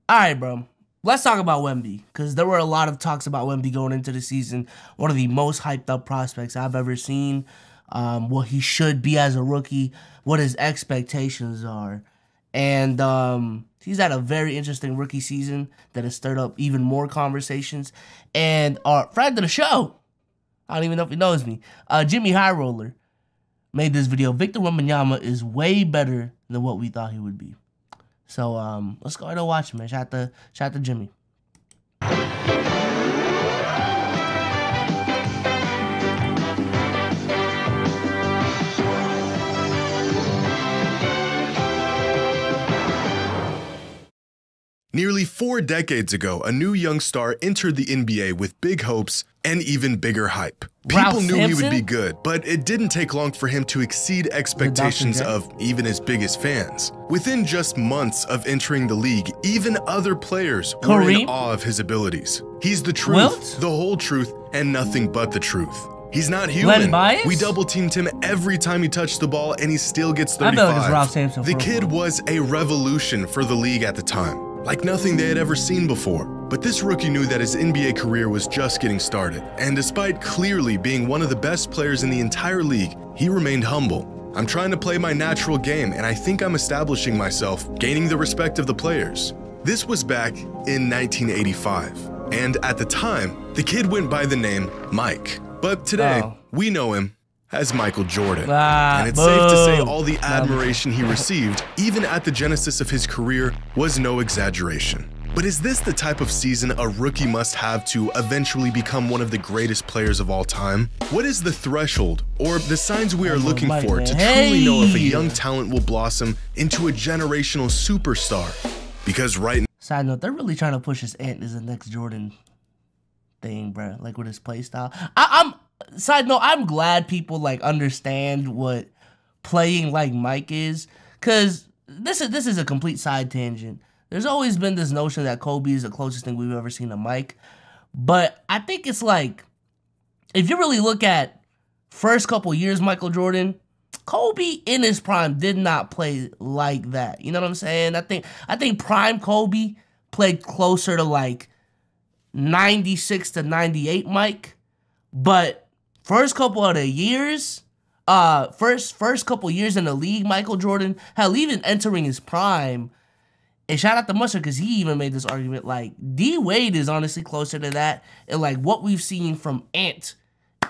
All right, bro. Let's talk about Wemby, because there were a lot of talks about Wemby going into the season. One of the most hyped up prospects I've ever seen. What he should be as a rookie, what his expectations are. And he's had a very interesting rookie season that has stirred up even more conversations. And our friend of the show, I don't even know if he knows me, Jimmy High Roller, made this video. Victor Wembanyama is way better than what we thought he would be. So let's go ahead and watch him, man. Shout out to Jimmy. Nearly 4 decades ago, a new young star entered the NBA with big hopes and even bigger hype. People knew he would be good, but it didn't take long for him to exceed expectations of even his biggest fans. Within just months of entering the league, even other players were in awe of his abilities. He's the truth, the whole truth, and nothing but the truth. He's not human. We double-teamed him every time he touched the ball, and he still gets 35. The kid was a revolution for the league at the time, like nothing they had ever seen before. But this rookie knew that his NBA career was just getting started, and despite clearly being one of the best players in the entire league, he remained humble. I'm trying to play my natural game, and I think I'm establishing myself, gaining the respect of the players. This was back in 1985, and at the time, the kid went by the name Mike. But today, we know him as Michael Jordan. And it's safe to say all the admiration he received, even at the genesis of his career, was no exaggeration. But is this the type of season a rookie must have to eventually become one of the greatest players of all time? What is the threshold, or the signs we are looking for to truly know if a young talent will blossom into a generational superstar? Because right now— Side note, they're really trying to push his aunt as the next Jordan thing, bro. Like with his play style. Side note, I'm glad people like understand what playing like Mike is, because this is a complete side tangent. There's always been this notion that Kobe is the closest thing we've ever seen to Mike, but I think it's like, if you really look at first couple years Michael Jordan, Kobe in his prime did not play like that. You know what I'm saying? I think prime Kobe played closer to like 96 to 98 Mike, but first couple of the years, first couple years in the league, Michael Jordan, hell, even entering his prime, and shout out to Mustard because he even made this argument, like, D Wade is honestly closer to that, and like what we've seen from Ant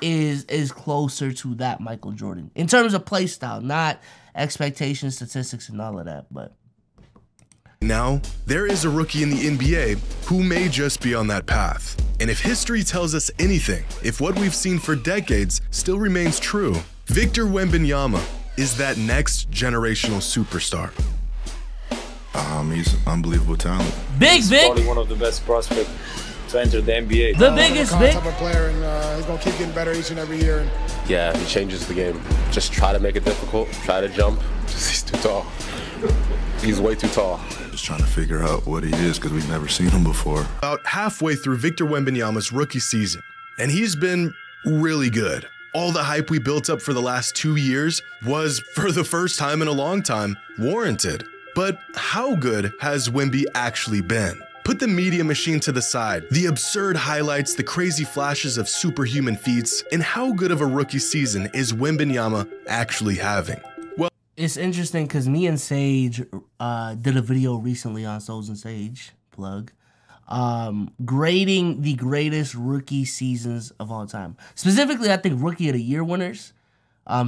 is closer to that Michael Jordan in terms of play style, not expectations, statistics, and all of that. But now, there is a rookie in the NBA who may just be on that path. And if history tells us anything, if what we've seen for decades still remains true, Victor Wembanyama is that next generational superstar. He's an unbelievable talent. Big Vic! He's probably one of the best prospects to enter the NBA. The biggest Vic! Type of player, and he's going to keep getting better each and every year. Yeah, he changes the game. Just try to make it difficult, try to jump. He's too tall. He's way too tall. Just trying to figure out what he is because we've never seen him before. About halfway through Victor Wembanyama's rookie season, and he's been really good. All the hype we built up for the last 2 years was, for the first time in a long time, warranted. But how good has Wemby actually been? Put the media machine to the side, the absurd highlights, the crazy flashes of superhuman feats, and how good of a rookie season is Wembanyama actually having? Well, it's interesting because me and Sage did a video recently on BSOLZ and Sage, plug, grading the greatest rookie seasons of all time. Specifically, I think Rookie of the Year winners.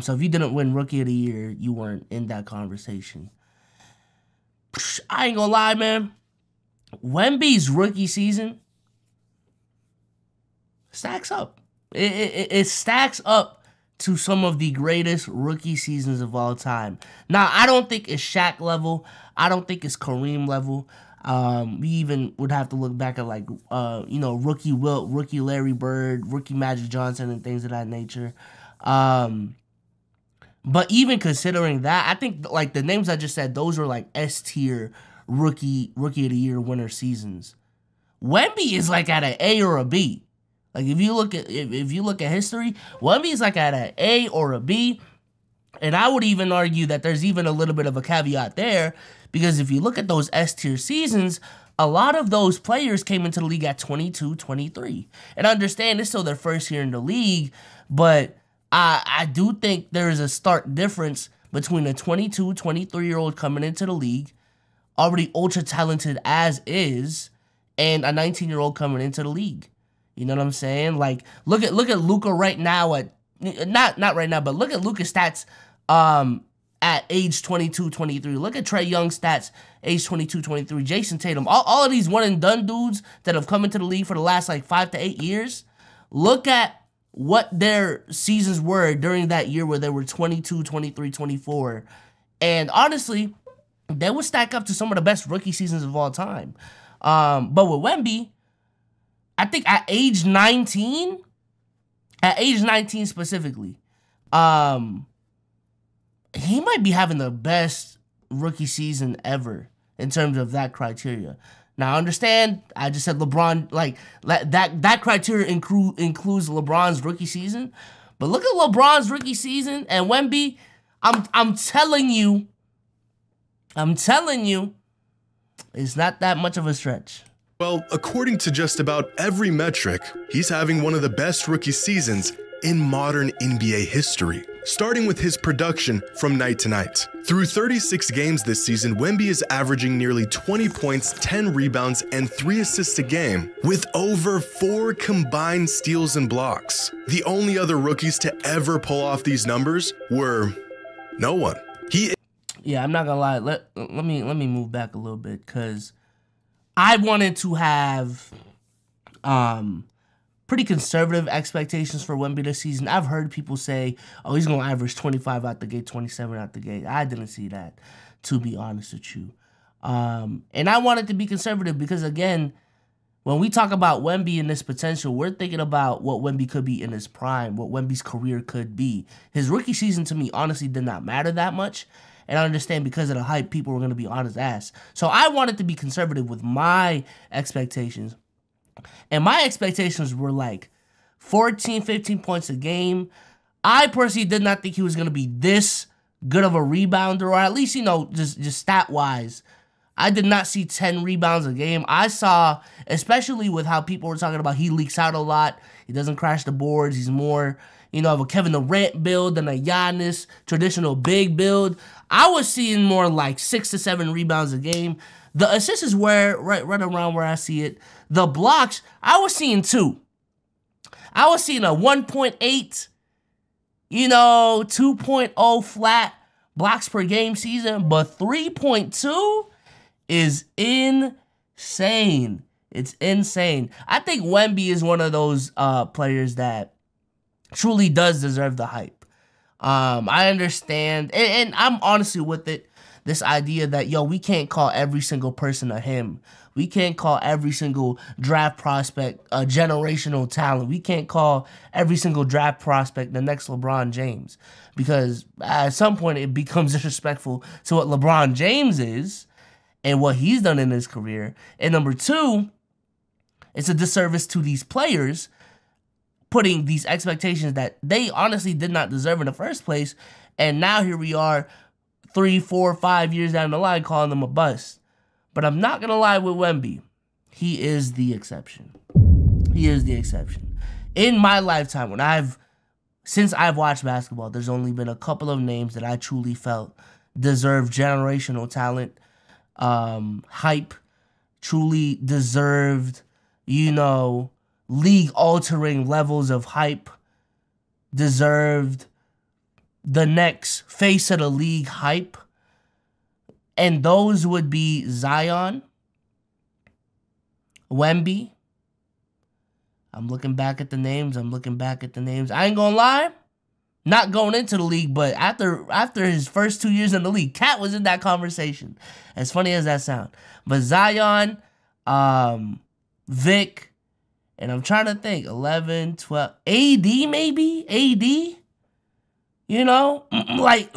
So if you didn't win Rookie of the Year, you weren't in that conversation. I ain't gonna lie, man. Wemby's rookie season stacks up. It stacks up to some of the greatest rookie seasons of all time. Now, I don't think it's Shaq level. I don't think it's Kareem level. We even would have to look back at like, you know, rookie Wilt, rookie Larry Bird, rookie Magic Johnson, and things of that nature. But even considering that, I think like the names I just said, those were like S tier rookie of the year winner seasons. Wemby is like at an A or a B. Like if you look at history, Wemby is like at an A or a B. And I would even argue that there's even a little bit of a caveat there, because if you look at those S tier seasons, a lot of those players came into the league at 22, 23. And I understand it's still their first year in the league, but I do think there is a stark difference between a 22, 23-year-old coming into the league, already ultra talented as is, and a 19-year-old coming into the league. You know what I'm saying? Like, look at Luka right now at not right now, but look at Luka's stats at age 22, 23. Look at Trae Young's stats age 22, 23. Jason Tatum, all of these one and done dudes that have come into the league for the last like 5 to 8 years. Look at what their seasons were during that year where they were 22, 23, 24. And honestly, they would stack up to some of the best rookie seasons of all time. But with Wemby, I think at age 19 specifically, he might be having the best rookie season ever in terms of that criteria. Now, I understand, I just said LeBron, like, that criteria includes LeBron's rookie season. But look at LeBron's rookie season and Wemby. I'm telling you, it's not that much of a stretch. Well, according to just about every metric, he's having one of the best rookie seasons in modern NBA history, starting with his production from night to night. Through 36 games this season, Wemby is averaging nearly 20 points, 10 rebounds, and 3 assists a game, with over 4 combined steals and blocks. The only other rookies to ever pull off these numbers were no one. Yeah, I'm not gonna lie. Let me move back a little bit, because I wanted to have pretty conservative expectations for Wemby this season. I've heard people say, oh, he's going to average 25 out the gate, 27 out the gate. I didn't see that, to be honest with you. And I wanted to be conservative because, again, when we talk about Wemby and this potential, we're thinking about what Wemby could be in his prime, what Wemby's career could be. His rookie season, to me, honestly, did not matter that much. And I understand because of the hype, people were going to be on his ass. So I wanted to be conservative with my expectations. And my expectations were like 14, 15 points a game. I personally did not think he was going to be this good of a rebounder, or at least, you know, just stat-wise. I did not see 10 rebounds a game. I saw, especially with how people were talking about he leaks out a lot. He doesn't crash the boards. He's more, you know, of a Kevin Durant build than a Giannis traditional big build. I was seeing more like 6 to 7 rebounds a game. The assists is where, right around where I see it. The blocks, I was seeing 2. I was seeing a 1.8, you know, 2.0 flat blocks per game season, but 3.2 is insane. It's insane. I think Wemby is one of those players that truly does deserve the hype. I understand, and I'm honestly with it. This idea that, yo, we can't call every single person a him. We can't call every single draft prospect a generational talent. We can't call every single draft prospect the next LeBron James. Because at some point it becomes disrespectful to what LeBron James is and what he's done in his career. And number 2, it's a disservice to these players putting these expectations that they honestly did not deserve in the first place. And now here we are, 3, 4, 5 years down the line, calling them a bust. But I'm not going to lie with Wemby. He is the exception. He is the exception. In my lifetime, since I've watched basketball, there's only been a couple of names that I truly felt deserve generational talent, hype, truly deserved, you know, league-altering levels of hype, deserved the next face of the league hype, and those would be Zion, Wemby. I'm looking back at the names. I ain't gonna lie, not going into the league, but after his first 2 years in the league, Cat was in that conversation. As funny as that sounds. But Zion, Vic, and I'm trying to think, 11, 12, AD maybe? AD? You know, like,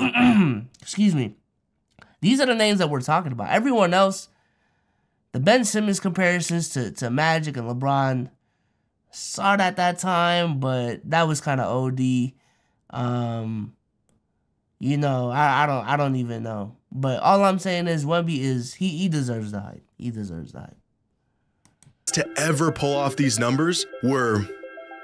excuse me. These are the names that we're talking about. Everyone else, the Ben Simmons comparisons to Magic and LeBron, saw it at that time, but that was kind of OD. You know, I don't even know. But all I'm saying is Wemby is, he deserves the hype. He deserves the hype. to ever pull off these numbers were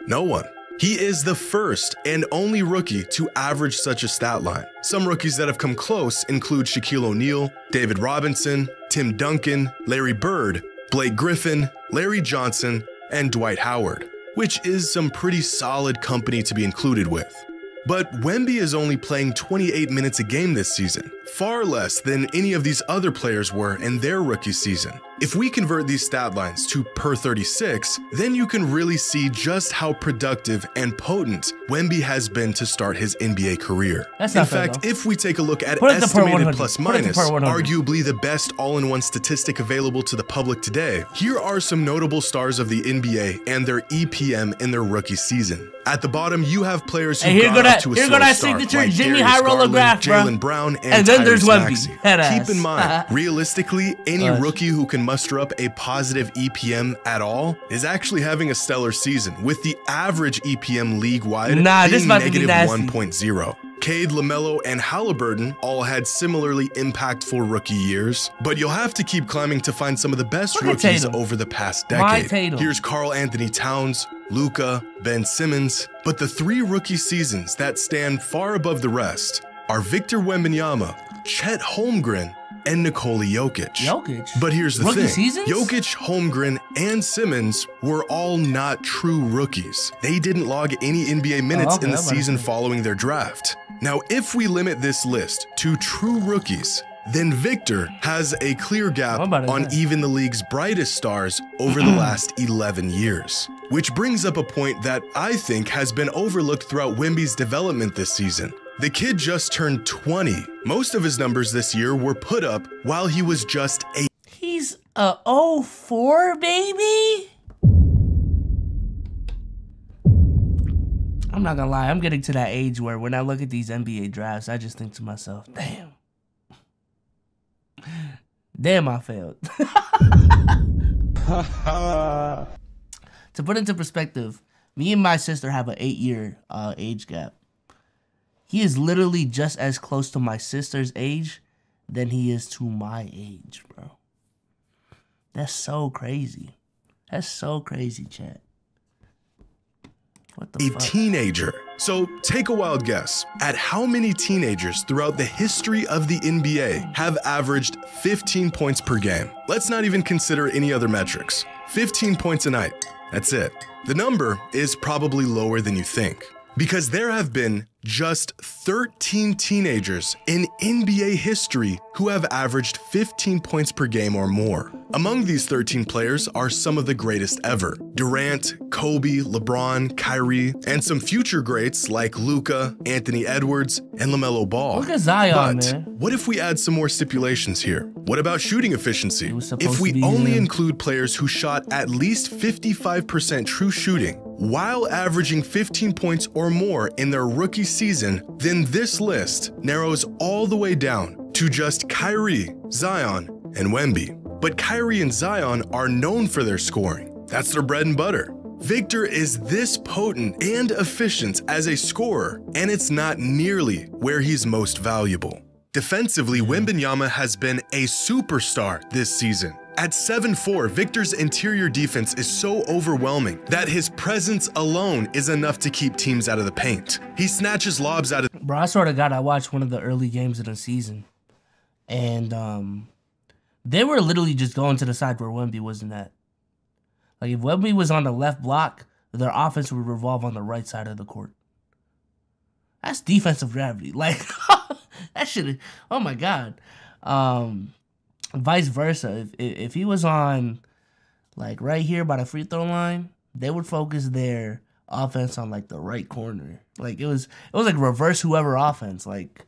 no one. He is the first and only rookie to average such a stat line. Some rookies that have come close include Shaquille O'Neal, David Robinson, Tim Duncan, Larry Bird, Blake Griffin, Larry Johnson, and Dwight Howard, which is some pretty solid company to be included with. But Wemby is only playing 28 minutes a game this season, far less than any of these other players were in their rookie season. If we convert these stat lines to per 36, then you can really see just how productive and potent Wemby has been to start his NBA career. In fact, if we take a look at estimated plus minus, arguably the best all-in-one statistic available to the public today, here are some notable stars of the NBA and their EPM in their rookie season. At the bottom, you have players who got up to a slow start, like Jimmy Darius Garland, Jaylen Brown, and then there's Wemby. Keep in mind, realistically, any rookie who can muster up a positive EPM at all is actually having a stellar season, with the average EPM league-wide being negative 1.0. Cade, LaMelo, and Halliburton all had similarly impactful rookie years, but you'll have to keep climbing to find some of the best rookies over the past decade. Here's Karl Anthony Towns, Luka, Ben Simmons, but the three rookie seasons that stand far above the rest are Victor Wembanyama, Chet Holmgren, and Nikola Jokic. But here's the thing, Jokic, Holmgren, and Simmons were all not true rookies. They didn't log any NBA minutes in the season following their draft. Now, if we limit this list to true rookies, then Victor has a clear gap on even the league's brightest stars over the last 11 years. Which brings up a point that I think has been overlooked throughout Wemby's development this season. The kid just turned 20. Most of his numbers this year were put up while he was just 8. He's a 04 baby? I'm not gonna lie, I'm getting to that age where when I look at these NBA drafts, I just think to myself, damn. Damn, I failed. To put into perspective, me and my sister have an 8-year age gap. He is literally just as close to my sister's age than he is to my age, bro. That's so crazy. That's so crazy, chat. What the fuck? Teenager. So take a wild guess at how many teenagers throughout the history of the NBA have averaged 15 points per game. Let's not even consider any other metrics. 15 points a night. That's it. The number is probably lower than you think, because there have been just 13 teenagers in NBA history who have averaged 15 points per game or more. Among these 13 players are some of the greatest ever: Durant, Kobe, LeBron, Kyrie, and some future greats like Luka, Anthony Edwards, and LaMelo Ball. Look at Zion, man. What if we add some more stipulations here? What about shooting efficiency? If we only include players who shot at least 55% true shooting while averaging 15 points or more in their rookie season, then this list narrows all the way down to just Kyrie, Zion, and Wemby. But Kyrie and Zion are known for their scoring. That's their bread and butter. Victor is this potent and efficient as a scorer, and it's not nearly where he's most valuable. Defensively, Wembanyama has been a superstar this season. At 7'4", Victor's interior defense is so overwhelming that his presence alone is enough to keep teams out of the paint. He snatches lobs out of— Bro, I swear to God, I watched one of the early games of the season, and they were literally just going to the side where Wemby wasn't at. Like, if Wemby was on the left block, their offense would revolve on the right side of the court. That's defensive gravity. Like, that shit, oh my God. Vice versa, if he was on, like, right here by the free throw line, they would focus their offense on, like, the right corner. Like, it was like reverse whoever offense. Like,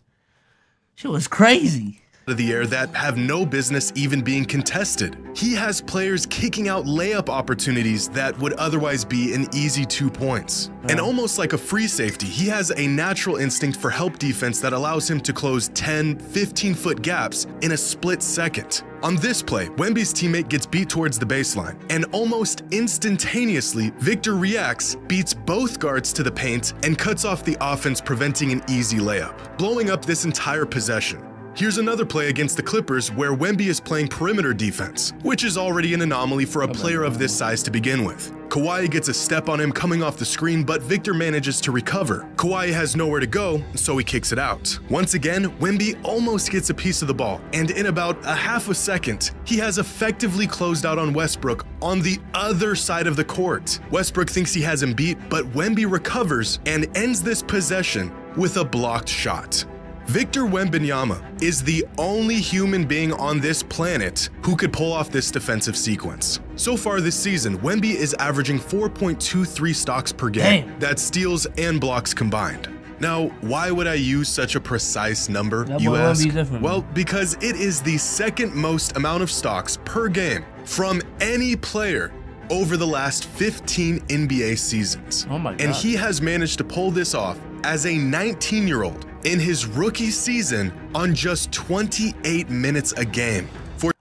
shit was crazy. Of the air that have no business even being contested. He has players kicking out layup opportunities that would otherwise be an easy 2 points. And almost like a free safety, he has a natural instinct for help defense that allows him to close 10, 15-foot gaps in a split second. On this play, Wemby's teammate gets beat towards the baseline, and almost instantaneously, Victor reacts, beats both guards to the paint, and cuts off the offense, preventing an easy layup, blowing up this entire possession. Here's another play against the Clippers where Wemby is playing perimeter defense, which is already an anomaly for a player of this size to begin with. Kawhi gets a step on him coming off the screen, but Victor manages to recover. Kawhi has nowhere to go, so he kicks it out. Once again, Wemby almost gets a piece of the ball, and in about a half a second, he has effectively closed out on Westbrook on the other side of the court. Westbrook thinks he has him beat, but Wemby recovers and ends this possession with a blocked shot. Victor Wembanyama is the only human being on this planet who could pull off this defensive sequence. So far this season, Wemby is averaging 4.23 stocks per game. That's steals and blocks combined. Now, why would I use such a precise number, you ask? Well, because it is the second most amount of stocks per game from any player over the last 15 NBA seasons. Oh my God. And he has managed to pull this off as a 19-year-old in his rookie season on just 28 minutes a game.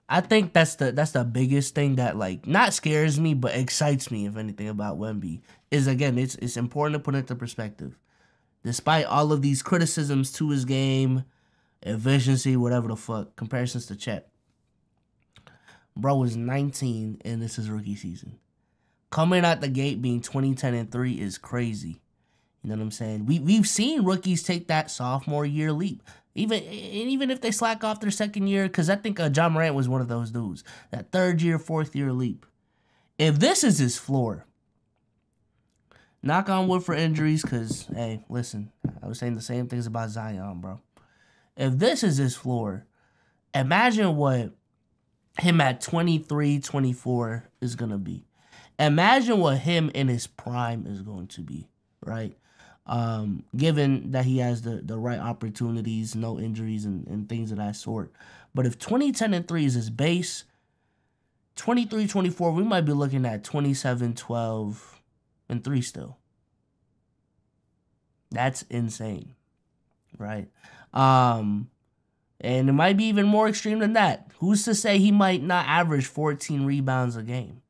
I think that's the biggest thing that, like, not scares me but excites me, if anything, about Wemby is, again, it's important to put it into perspective. Despite all of these criticisms to his game, efficiency, whatever the fuck, comparisons to Chet, bro was 19 and this is rookie season. Coming out the gate being 20-10-3 is crazy. You know what I'm saying? We've seen rookies take that sophomore year leap. Even if they slack off their second year, because I think John Morant was one of those dudes. That third year, fourth year leap. If this is his floor, knock on wood for injuries, because, hey, listen, I was saying the same things about Zion, bro. If this is his floor, imagine what him at 23, 24 is going to be. Imagine what him in his prime is going to be, right? Given that he has the right opportunities, no injuries, and things of that sort. But if 20-10-3 is his base, 23-24, we might be looking at 27-12-3 still. That's insane, right? And it might be even more extreme than that. Who's to say he might not average 14 rebounds a game?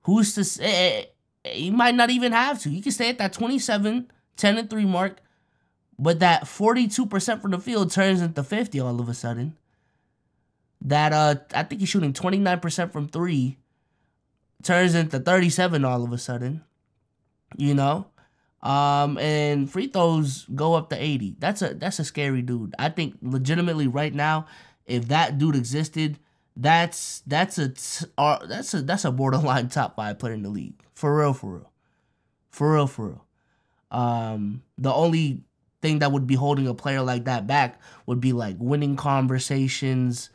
Who's to say... He might not even have to. He can stay at that 27-10-3 mark, but that 42% from the field turns into 50 all of a sudden. That I think he's shooting 29% from 3, turns into 37 all of a sudden. You know? And free throws go up to 80. That's a scary dude. I think legitimately right now, if that dude existed, that's a borderline top 5 player in the league. For real. The only thing that would be holding a player like that back would be like winning conversations,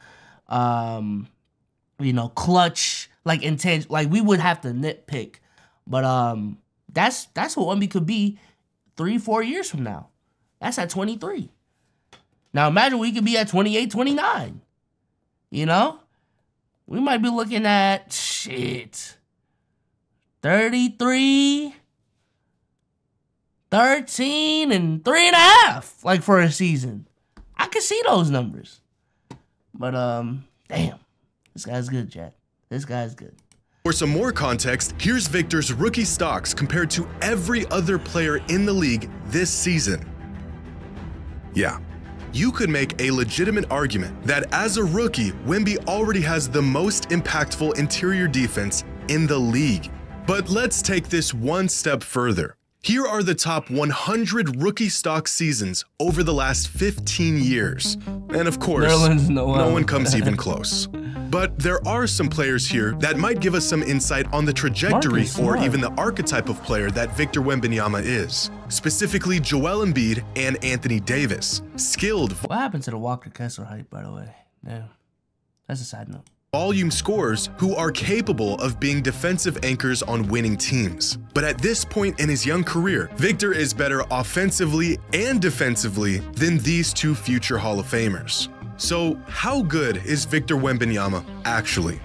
clutch, like intent. Like we would have to nitpick, but that's what Wemby could be 3-4 years from now. That's at 23. Now imagine we could be at 28, 29. You know, we might be looking at 33, 13, and 3.5, like for a season. I could see those numbers. But, damn. This guy's good, Chad. This guy's good. For some more context, here's Victor's rookie stocks compared to every other player in the league this season. Yeah. You could make a legitimate argument that as a rookie, Wemby already has the most impactful interior defense in the league. But let's take this one step further. Here are the top 100 rookie stock seasons over the last 15 years. And of course, no one comes even close. But there are some players here that might give us some insight on the trajectory or even the archetype of player that Victor Wembanyama is. Specifically, Joel Embiid and Anthony Davis. Skilled. What happened to the Walker Kessler hype, by the way? Yeah, that's a side note. Volume scorers who are capable of being defensive anchors on winning teams. But at this point in his young career, Victor is better offensively and defensively than these two future Hall of Famers. So how good is Victor Wembanyama actually?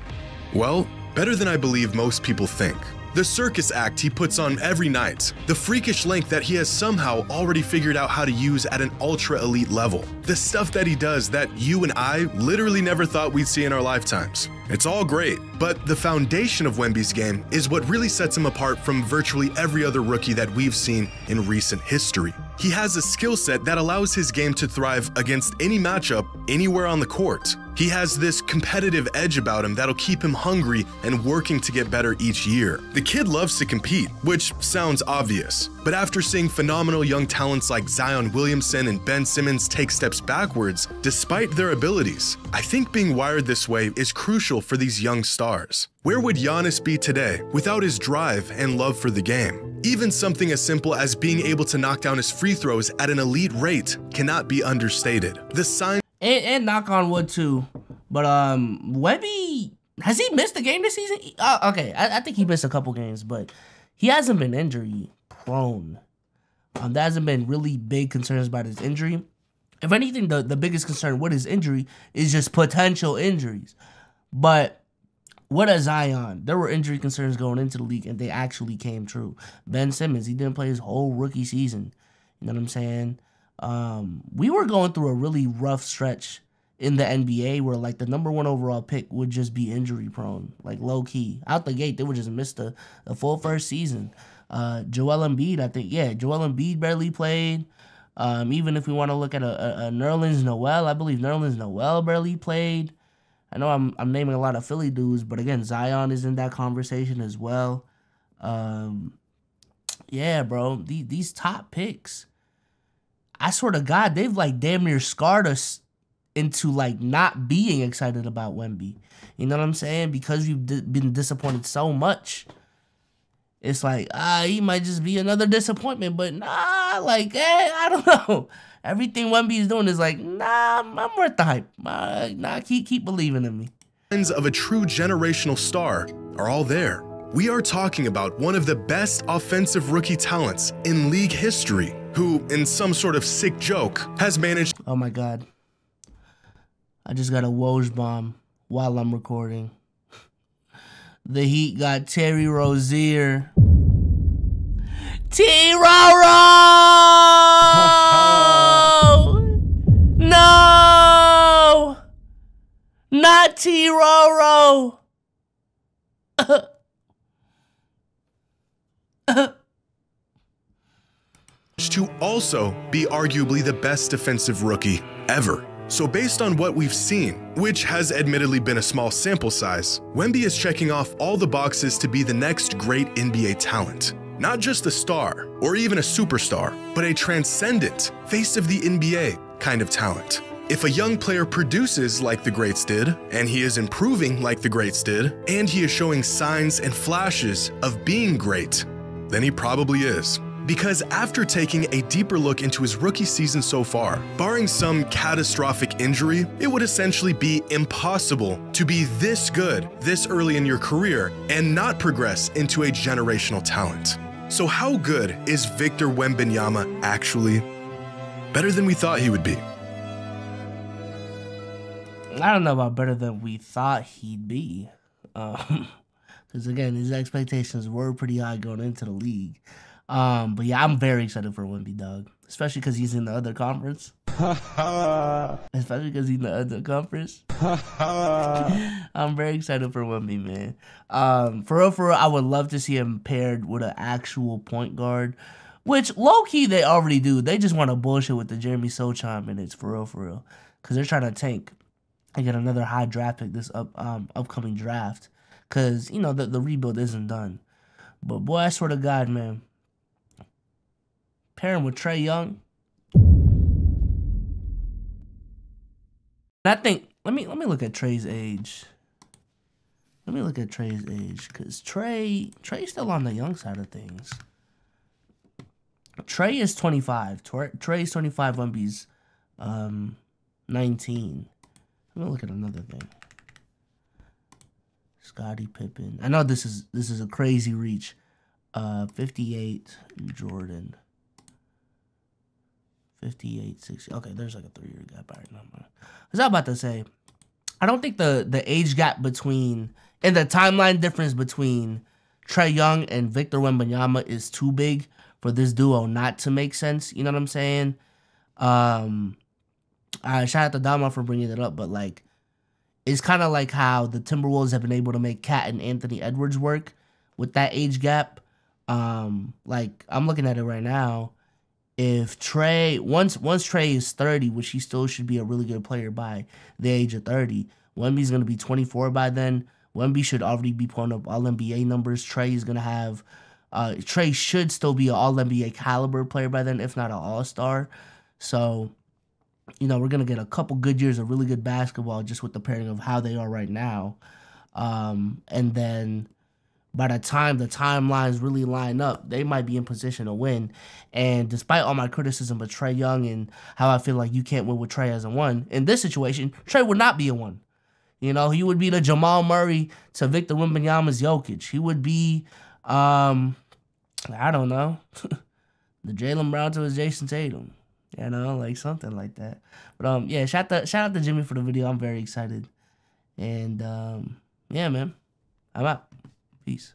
Well, better than I believe most people think. The circus act he puts on every night, the freakish length that he has somehow already figured out how to use at an ultra elite level, the stuff that he does that you and I literally never thought we'd see in our lifetimes. It's all great, but the foundation of Wemby's game is what really sets him apart from virtually every other rookie that we've seen in recent history. He has a skill set that allows his game to thrive against any matchup anywhere on the court. He has this competitive edge about him that'll keep him hungry and working to get better each year. The kid loves to compete, which sounds obvious. But after seeing phenomenal young talents like Zion Williamson and Ben Simmons take steps backwards, despite their abilities, I think being wired this way is crucial for these young stars. Where would Giannis be today without his drive and love for the game? Even something as simple as being able to knock down his free throws at an elite rate cannot be understated. The sign and knock on wood too, but Wemby, has he missed a game this season? Okay, I think he missed a couple games, but he hasn't been injury prone. There hasn't been really big concerns about his injury. If anything, the biggest concern with his injury is just potential injuries. But what a Zion, there were injury concerns going into the league, and they actually came true. Ben Simmons, he didn't play his whole rookie season. You know what I'm saying? We were going through a really rough stretch in the NBA where like the #1 overall pick would just be injury prone, like low key. Out the gate, they would just miss the full first season. Joel Embiid, I think, yeah, Joel Embiid barely played. Even if we want to look at a Nerlens Noel, I believe Nerlens Noel barely played. I know I'm naming a lot of Philly dudes, but again, Zion is in that conversation as well. Yeah, bro, these top picks, I swear to God, they've like damn near scarred us into like not being excited about Wemby. You know what I'm saying? Because we've been disappointed so much. It's like, he might just be another disappointment, but nah, like, I don't know. Everything Wemby is doing is like, nah, I'm worth the hype. Nah, keep believing in me. Signs of a true generational star are all there. We are talking about one of the best offensive rookie talents in league history, who, in some sort of sick joke, has managed— Oh my God. I just got a Woj bomb while I'm recording. The Heat got Terry Rozier. T-Roro! No! Not T-Roro! to also be arguably the best defensive rookie ever. So based on what we've seen, which has admittedly been a small sample size, Wemby is checking off all the boxes to be the next great NBA talent. Not just a star, or even a superstar, but a transcendent, face of the NBA kind of talent. If a young player produces like the greats did, and he is improving like the greats did, and he is showing signs and flashes of being great, then he probably is. Because after taking a deeper look into his rookie season so far, barring some catastrophic injury, it would essentially be impossible to be this good this early in your career and not progress into a generational talent. So how good is Victor Wembanyama actually? Better than we thought he would be. I don't know about better than we thought he'd be. Because again, his expectations were pretty high going into the league. But yeah, I'm very excited for Wemby, dog. Especially because he's in the other conference. I'm very excited for Wemby, man. For real, I would love to see him paired with an actual point guard. Which, low-key, they already do. They just want to bullshit with the Jeremy Sochan minutes, for real. Because they're trying to tank and get another high draft pick this upcoming draft. Because, you know, the rebuild isn't done. But, boy, I swear to God, man. Pair him with Trae Young. I think, let me look at Trae's age. Let me look at Trae's age. Because Trae's still on the young side of things. Trae is 25. Trae's 25, Wemby's 19. Let me look at another thing. Scottie Pippen. I know this is a crazy reach. 58 Jordan. 58, 60. Okay, there's like a 3-year gap. All right, no more. I was about to say, I don't think the age gap between and the timeline difference between Trae Young and Victor Wembanyama is too big for this duo not to make sense. You know what I'm saying? Shout out to Dama for bringing it up, but like, it's kind of like how the Timberwolves have been able to make Cat and Anthony Edwards work with that age gap. Like, I'm looking at it right now. if Trey once Trey is 30, which he still should be a really good player by the age of 30, Wemby's gonna be 24 by then. Wemby should already be pulling up all NBA numbers. Trey is gonna have Trey should still be an all NBA caliber player by then, if not an all-star. So, you know, we're gonna get a couple good years of really good basketball just with the pairing of how they are right now. And then by the time the timelines really line up, they might be in position to win. And despite all my criticism of Trae Young and how I feel like you can't win with Trae as a 1, in this situation, Trae would not be a 1. You know, he would be the Jamal Murray to Victor Wembanyama's Jokic. He would be, I don't know, the Jaylen Brown to his Jason Tatum. You know, like something like that. But yeah, shout out to Jimmy for the video. I'm very excited. And yeah, man, I'm out. Peace.